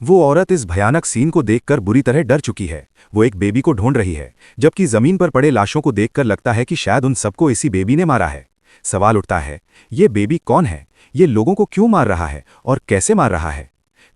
वो औरत इस भयानक सीन को देखकर बुरी तरह डर चुकी है। वो एक बेबी को ढूंढ रही है, जबकि जमीन पर पड़े लाशों को देखकर लगता है कि शायद उन सबको इसी बेबी ने मारा है। सवाल उठता है, ये बेबी कौन है, ये लोगों को क्यों मार रहा है और कैसे मार रहा है।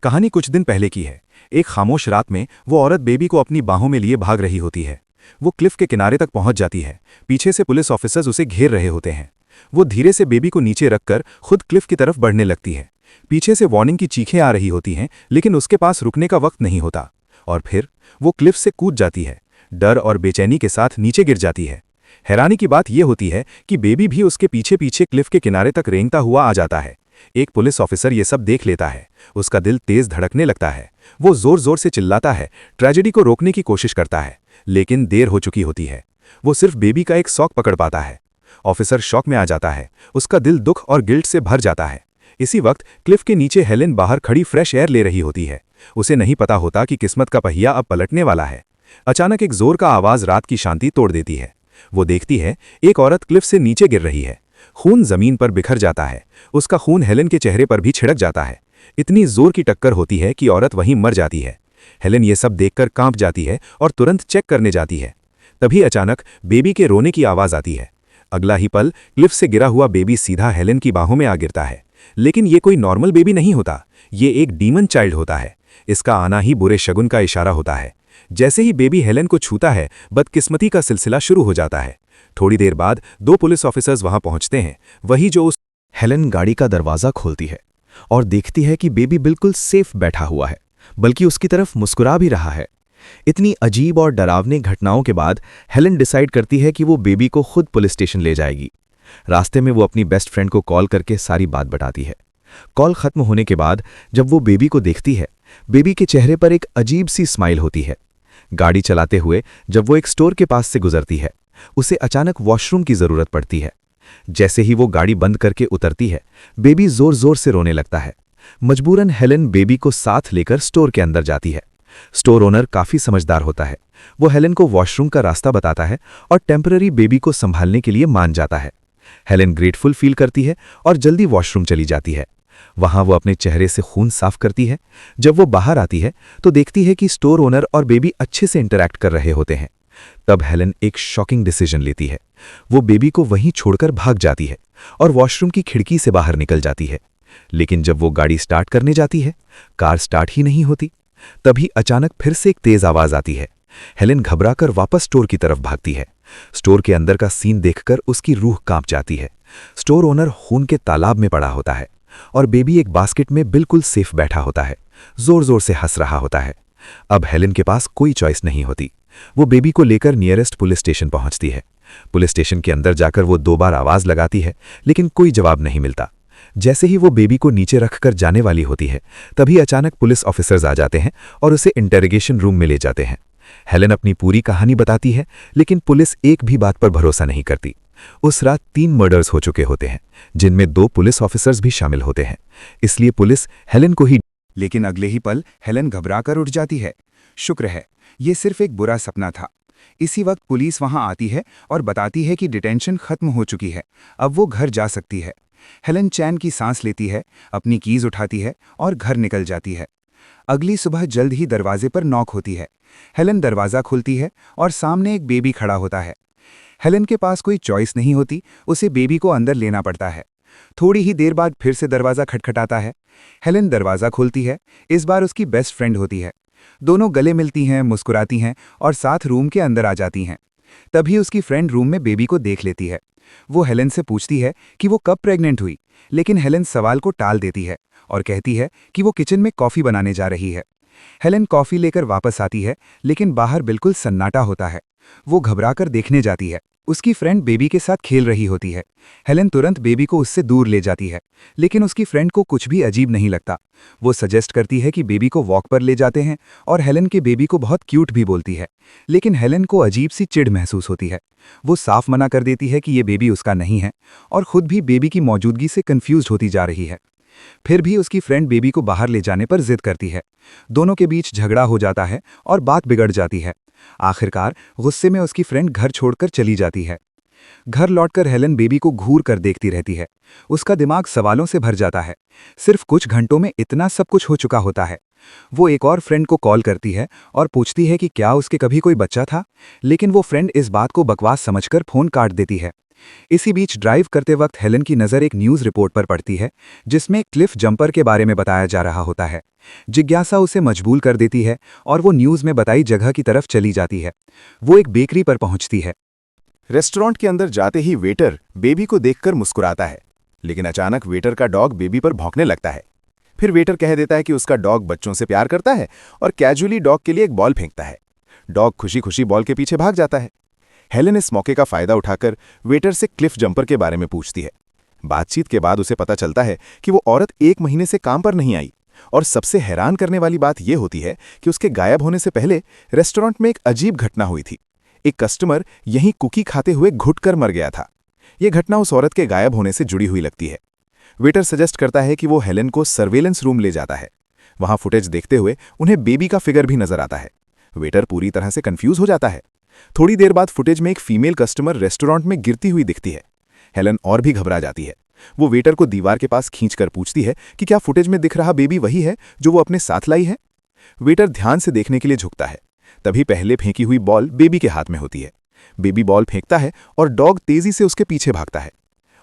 कहानी कुछ दिन पहले की है। एक खामोश रात में वो औरत बेबी को अपनी बाहों में लिए भाग रही होती है। वो क्लिफ के किनारे तक पहुंच जाती है। पीछे से पुलिस ऑफिसर्स उसे घेर रहे होते हैं। वो धीरे से बेबी को नीचे रखकर खुद क्लिफ की तरफ बढ़ने लगती है। पीछे से वार्निंग की चीखें आ रही होती हैं, लेकिन उसके पास रुकने का वक्त नहीं होता। और फिर वो क्लिफ से कूद जाती है। डर और बेचैनी के साथ नीचे गिर जाती है। हैरानी की बात यह होती है कि बेबी भी उसके पीछे पीछे क्लिफ के किनारे तक रेंगता हुआ आ जाता है। एक पुलिस ऑफिसर ये सब देख लेता है। उसका दिल तेज धड़कने लगता है। वो जोर जोर से चिल्लाता है, ट्रेजेडी को रोकने की कोशिश करता है, लेकिन देर हो चुकी होती है। वो सिर्फ बेबी का एक शॉक पकड़ पाता है। ऑफिसर शॉक में आ जाता है। उसका दिल दुख और गिल्ट से भर जाता है। इसी वक्त क्लिफ के नीचे हेलेन बाहर खड़ी फ्रेश एयर ले रही होती है। उसे नहीं पता होता कि किस्मत का पहिया अब पलटने वाला है। अचानक एक जोर का आवाज रात की शांति तोड़ देती है। वो देखती है, एक औरत क्लिफ से नीचे गिर रही है। खून जमीन पर बिखर जाता है। उसका खून हेलेन के चेहरे पर भी छिड़क जाता है। इतनी जोर की टक्कर होती है कि औरत वहीं मर जाती है। हेलेन ये सब देखकर कांप जाती है और तुरंत चेक करने जाती है। तभी अचानक बेबी के रोने की आवाज आती है। अगला ही पल क्लिफ से गिरा हुआ बेबी सीधा हेलेन की बाहों में आ गिरता है। लेकिन ये कोई नॉर्मल बेबी नहीं होता, ये एक डीमन चाइल्ड होता है। इसका आना ही बुरे शगुन का इशारा होता है। जैसे ही बेबी हेलेन को छूता है, बदकिस्मती का सिलसिला शुरू हो जाता है। थोड़ी देर बाद दो पुलिस ऑफिसर्स वहां पहुंचते हैं, वही जो उस हेलेन गाड़ी का दरवाजा खोलती है और देखती है कि बेबी बिल्कुल सेफ बैठा हुआ है, बल्कि उसकी तरफ मुस्कुरा भी रहा है। इतनी अजीब और डरावनी घटनाओं के बाद हेलेन डिसाइड करती है कि वो बेबी को खुद पुलिस स्टेशन ले जाएगी। रास्ते में वो अपनी बेस्ट फ्रेंड को कॉल करके सारी बात बताती है। कॉल खत्म होने के बाद जब वो बेबी को देखती है, बेबी के चेहरे पर एक अजीब सी स्माइल होती है। गाड़ी चलाते हुए जब वो एक स्टोर के पास से गुजरती है, उसे अचानक वॉशरूम की जरूरत पड़ती है। जैसे ही वो गाड़ी बंद करके उतरती है, बेबी जोर जोर से रोने लगता है। मजबूरन हेलेन बेबी को साथ लेकर स्टोर के अंदर जाती है। स्टोर ओनर काफी समझदार होता है। वो हेलेन को वॉशरूम का रास्ता बताता है और टेम्पररी बेबी को संभालने के लिए मान जाता है। हेलेन ग्रेटफुल फील करती है और जल्दी वॉशरूम चली जाती है। वहां वो अपने चेहरे से खून साफ करती है। जब वो बाहर आती है तो देखती है कि स्टोर ओनर और बेबी अच्छे से इंटरैक्ट कर रहे होते हैं। तब हेलेन एक शॉकिंग डिसीजन लेती है। वो बेबी को वहीं छोड़कर भाग जाती है और वॉशरूम की खिड़की से बाहर निकल जाती है। लेकिन जब वो गाड़ी स्टार्ट करने जाती है, कार स्टार्ट ही नहीं होती। तभी अचानक फिर से एक तेज आवाज आती है। हेलेन घबराकर वापस स्टोर की तरफ भागती है। स्टोर के अंदर का सीन देखकर उसकी रूह कांप जाती है। स्टोर ओनर खून के तालाब में पड़ा होता है और बेबी एक बास्केट में बिल्कुल सेफ बैठा होता है, जोर जोर से हंस रहा होता है। अब हेलेन के पास कोई चॉइस नहीं होती। वो बेबी को लेकर नियरेस्ट पुलिस स्टेशन पहुंचती है। पुलिस स्टेशन के अंदर जाकर वो 2 बार आवाज लगाती है, लेकिन कोई जवाब नहीं मिलता। जैसे ही वो बेबी को नीचे रखकर जाने वाली होती है, तभी अचानक पुलिस ऑफिसर्स आ जाते हैं और उसे इंटेरोगेशन रूम में ले जाते हैं। हेलेन अपनी पूरी कहानी बताती है, लेकिन पुलिस एक भी बात पर भरोसा नहीं करती। उस रात 3 मर्डर्स हो चुके होते हैं, जिनमें 2 पुलिस ऑफिसर्स भी शामिल होते हैं। इसलिए पुलिस हेलेन को ही लेकिन अगले ही पल हेलेन घबराकर उठ जाती है। शुक्र है, ये सिर्फ एक बुरा सपना था। इसी वक्त पुलिस वहां आती है और बताती है कि डिटेंशन खत्म हो चुकी है, अब वो घर जा सकती है। हेलेन चैन की सांस लेती है, अपनी कीज उठाती है और घर निकल जाती है। अगली सुबह जल्द ही दरवाजे पर नॉक होती है। हेलेन दरवाज़ा खोलती है और सामने एक बेबी खड़ा होता है। हेलेन के पास कोई चॉइस नहीं होती, उसे बेबी को अंदर लेना पड़ता है। थोड़ी ही देर बाद फिर से दरवाज़ा खटखटाता है। हेलेन दरवाज़ा खोलती है। इस बार उसकी बेस्ट फ्रेंड होती है। दोनों गले मिलती हैं, मुस्कुराती हैं और साथ रूम के अंदर आ जाती हैं। तभी उसकी फ्रेंड रूम में बेबी को देख लेती है। वो हेलेन से पूछती है कि वो कब प्रेग्नेंट हुई, लेकिन हेलेन सवाल को टाल देती है और कहती है कि वो किचन में कॉफ़ी बनाने जा रही है। हेलेन कॉफ़ी लेकर वापस आती है, लेकिन बाहर बिल्कुल सन्नाटा होता है। वो घबराकर देखने जाती है। उसकी फ्रेंड बेबी के साथ खेल रही होती है। हेलेन तुरंत बेबी को उससे दूर ले जाती है, लेकिन उसकी फ्रेंड को कुछ भी अजीब नहीं लगता। वो सजेस्ट करती है कि बेबी को वॉक पर ले जाते हैं और हेलेन के बेबी को बहुत क्यूट भी बोलती है, लेकिन हेलेन को अजीब सी चिढ़ महसूस होती है। वो साफ मना कर देती है कि ये बेबी उसका नहीं है और खुद भी बेबी की मौजूदगी से कंफ्यूज होती जा रही है। फिर भी उसकी फ्रेंड बेबी को बाहर ले जाने पर जिद करती है। दोनों के बीच झगड़ा हो जाता है और बात बिगड़ जाती है। आखिरकार गुस्से में उसकी फ्रेंड घर छोड़कर चली जाती है। घर लौटकर हेलेन बेबी को घूर कर देखती रहती है। उसका दिमाग सवालों से भर जाता है। सिर्फ कुछ घंटों में इतना सब कुछ हो चुका होता है। वो एक और फ्रेंड को कॉल करती है और पूछती है कि क्या उसके कभी कोई बच्चा था, लेकिन वो फ्रेंड इस बात को बकवास समझकर फ़ोन काट देती है। इसी बीच ड्राइव करते वक्त हेलन की नज़र एक न्यूज़ रिपोर्ट पर पड़ती है, जिसमें क्लिफ जंपर के बारे में बताया जा रहा होता है। जिज्ञासा उसे मजबूर कर देती है और वो न्यूज़ में बताई जगह की तरफ चली जाती है। वो एक बेकरी पर पहुंचती है। रेस्टोरेंट के अंदर जाते ही वेटर बेबी को देखकर मुस्कुराता है, लेकिन अचानक वेटर का डॉग बेबी पर भौंकने लगता है। फिर वेटर कह देता है कि उसका डॉग बच्चों से प्यार करता है और कैजुअली डॉग के लिए एक बॉल फेंकता है। डॉग खुशी खुशी बॉल के पीछे भाग जाता है। हेलेन इस मौके का फायदा उठाकर वेटर से क्लिफ जंपर के बारे में पूछती है। बातचीत के बाद उसे पता चलता है कि वो औरत 1 महीने से काम पर नहीं आई, और सबसे हैरान करने वाली बात यह होती है कि उसके गायब होने से पहले रेस्टोरेंट में एक अजीब घटना हुई थी। एक कस्टमर यहीं कुकी खाते हुए घुटकर मर गया था। यह घटना उस औरत के गायब होने से जुड़ी हुई लगती है। वेटर सजेस्ट करता है कि वो हेलेन को सर्वेलेंस रूम ले जाता है। वहां फुटेज देखते हुए उन्हें बेबी का फिगर भी नजर आता है। वेटर पूरी तरह से कंफ्यूज हो जाता है। थोड़ी देर बाद फुटेज में एक फीमेल कस्टमर रेस्टोरेंट में गिरती हुई दिखती है। हेलेन और भी घबरा जाती है। वो वेटर को दीवार के पास खींचकर पूछती है कि क्या फुटेज में दिख रहा बेबी वही है जो वो अपने साथ लाई है। वेटर ध्यान से देखने के लिए झुकता है। तभी पहले फेंकी हुई बॉल बेबी के हाथ में होती है। बेबी बॉल फेंकता है और डॉग तेजी से उसके पीछे भागता है।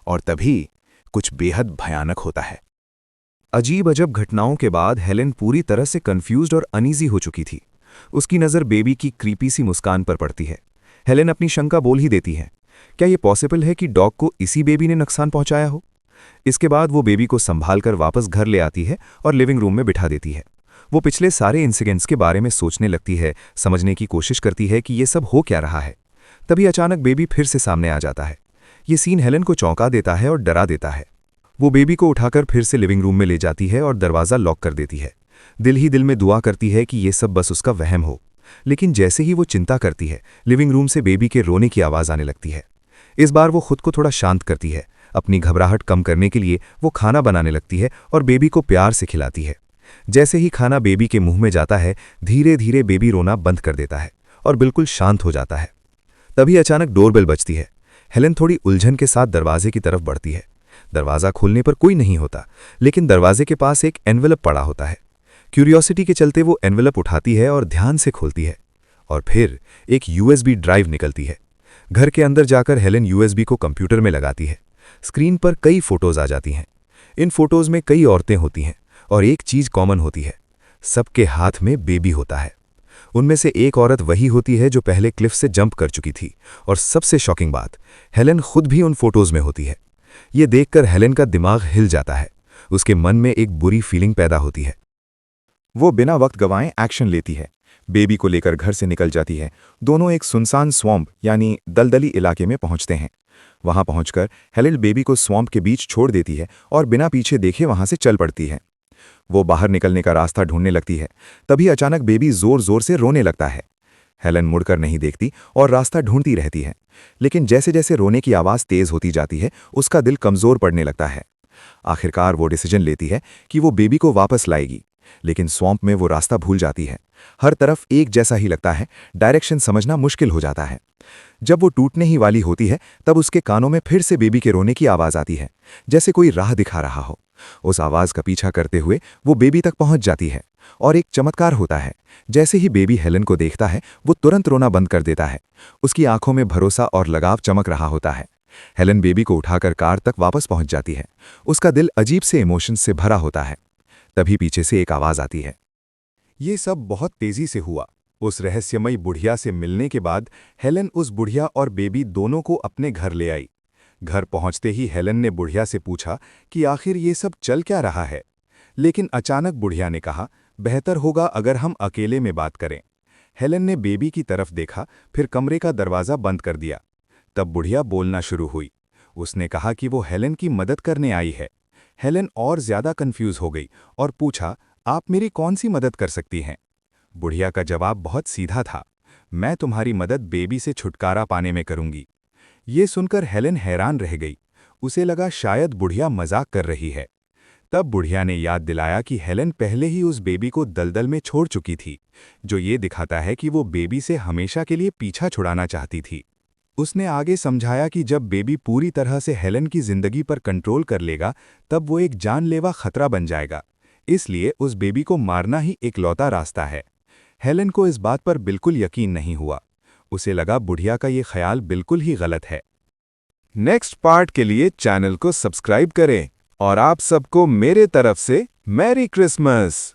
और तभी कुछ बेहद भयानक होता है। अजीब अजब घटनाओं के बाद हेलेन पूरी तरह से कंफ्यूज्ड और अनईजी हो चुकी थी। उसकी नज़र बेबी की क्रीपी सी मुस्कान पर पड़ती है। हेलेन अपनी शंका बोल ही देती है, क्या ये पॉसिबल है कि डॉग को इसी बेबी ने नुकसान पहुंचाया हो। इसके बाद वो बेबी को संभालकर वापस घर ले आती है और लिविंग रूम में बिठा देती है। वो पिछले सारे इंसिडेंट्स के बारे में सोचने लगती है, समझने की कोशिश करती है कि ये सब हो क्या रहा है। तभी अचानक बेबी फिर से सामने आ जाता है। ये सीन हेलेन को चौंका देता है और डरा देता है। वो बेबी को उठाकर फिर से लिविंग रूम में ले जाती है और दरवाज़ा लॉक कर देती है। दिल ही दिल में दुआ करती है कि ये सब बस उसका वहम हो। लेकिन जैसे ही वो चिंता करती है, लिविंग रूम से बेबी के रोने की आवाज़ आने लगती है। इस बार वो खुद को थोड़ा शांत करती है। अपनी घबराहट कम करने के लिए वो खाना बनाने लगती है और बेबी को प्यार से खिलाती है। जैसे ही खाना बेबी के मुंह में जाता है, धीरे धीरे बेबी रोना बंद कर देता है और बिल्कुल शांत हो जाता है। तभी अचानक डोरबेल बजती है। हेलेन थोड़ी उलझन के साथ दरवाजे की तरफ बढ़ती है। दरवाज़ा खोलने पर कोई नहीं होता, लेकिन दरवाजे के पास एक एनवेलप पड़ा होता है। क्यूरियोसिटी के चलते वो एनवेलप उठाती है और ध्यान से खोलती है, और फिर एक यूएसबी ड्राइव निकलती है। घर के अंदर जाकर हेलेन यूएसबी को कंप्यूटर में लगाती है। स्क्रीन पर कई फोटोज आ जाती हैं। इन फोटोज में कई औरतें होती हैं और एक चीज कॉमन होती है, सबके हाथ में बेबी होता है। उनमें से एक औरत वही होती है जो पहले क्लिफ से जंप कर चुकी थी, और सबसे शॉकिंग बात, हेलेन खुद भी उन फोटोज में होती है। ये देखकर हेलेन का दिमाग हिल जाता है। उसके मन में एक बुरी फीलिंग पैदा होती है। वो बिना वक्त गंवाए एक्शन लेती है। बेबी को लेकर घर से निकल जाती है। दोनों एक सुनसान स्वैम्प यानी दलदली इलाके में पहुंचते हैं। वहां पहुंचकर हेलेन बेबी को स्वैम्प के बीच छोड़ देती है और बिना पीछे देखे वहां से चल पड़ती है। वो बाहर निकलने का रास्ता ढूंढने लगती है। तभी अचानक बेबी जोर जोर से रोने लगता है। हेलेन मुड़कर नहीं देखती और रास्ता ढूंढती रहती है, लेकिन जैसे जैसे रोने की आवाज़ तेज होती जाती है, उसका दिल कमज़ोर पड़ने लगता है। आखिरकार वो डिसीजन लेती है कि वो बेबी को वापस लाएगी, लेकिन स्वैम्प में वो रास्ता भूल जाती है। हर तरफ एक जैसा ही लगता है, डायरेक्शन समझना मुश्किल हो जाता है। जब वो टूटने ही वाली होती है, तब उसके कानों में फिर से बेबी के रोने की आवाज़ आती है, जैसे कोई राह दिखा रहा हो। उस आवाज़ का पीछा करते हुए वो बेबी तक पहुंच जाती है, और एक चमत्कार होता है। जैसे ही बेबी हेलेन को देखता है, वो तुरंत रोना बंद कर देता है। उसकी आंखों में भरोसा और लगाव चमक रहा होता है। हेलेन बेबी को उठाकर कार तक वापस पहुंच जाती है। उसका दिल अजीब से इमोशंस से भरा होता है। तभी पीछे से एक आवाज़ आती है। ये सब बहुत तेजी से हुआ। उस रहस्यमयी बुढ़िया से मिलने के बाद हेलेन उस बुढ़िया और बेबी दोनों को अपने घर ले आई। घर पहुंचते ही हेलेन ने बुढ़िया से पूछा कि आखिर ये सब चल क्या रहा है, लेकिन अचानक बुढ़िया ने कहा, बेहतर होगा अगर हम अकेले में बात करें। हेलेन ने बेबी की तरफ देखा, फिर कमरे का दरवाज़ा बंद कर दिया। तब बुढ़िया बोलना शुरू हुई। उसने कहा कि वो हेलेन की मदद करने आई है। हेलेन और ज़्यादा कंफ्यूज हो गई और पूछा, आप मेरी कौन सी मदद कर सकती हैं? बुढ़िया का जवाब बहुत सीधा था, मैं तुम्हारी मदद बेबी से छुटकारा पाने में करूंगी। ये सुनकर हेलेन हैरान रह गई। उसे लगा शायद बुढ़िया मजाक कर रही है। तब बुढ़िया ने याद दिलाया कि हेलेन पहले ही उस बेबी को दलदल में छोड़ चुकी थी, जो ये दिखाता है कि वो बेबी से हमेशा के लिए पीछा छुड़ाना चाहती थी। उसने आगे समझाया कि जब बेबी पूरी तरह से हेलेन की जिंदगी पर कंट्रोल कर लेगा, तब वो एक जानलेवा खतरा बन जाएगा। इसलिए उस बेबी को मारना ही इकलौता रास्ता है। हेलेन को इस बात पर बिल्कुल यकीन नहीं हुआ। उसे लगा बुढ़िया का ये ख्याल बिल्कुल ही गलत है। नेक्स्ट पार्ट के लिए चैनल को सब्सक्राइब करें और आप सबको मेरे तरफ से मैरी क्रिसमस।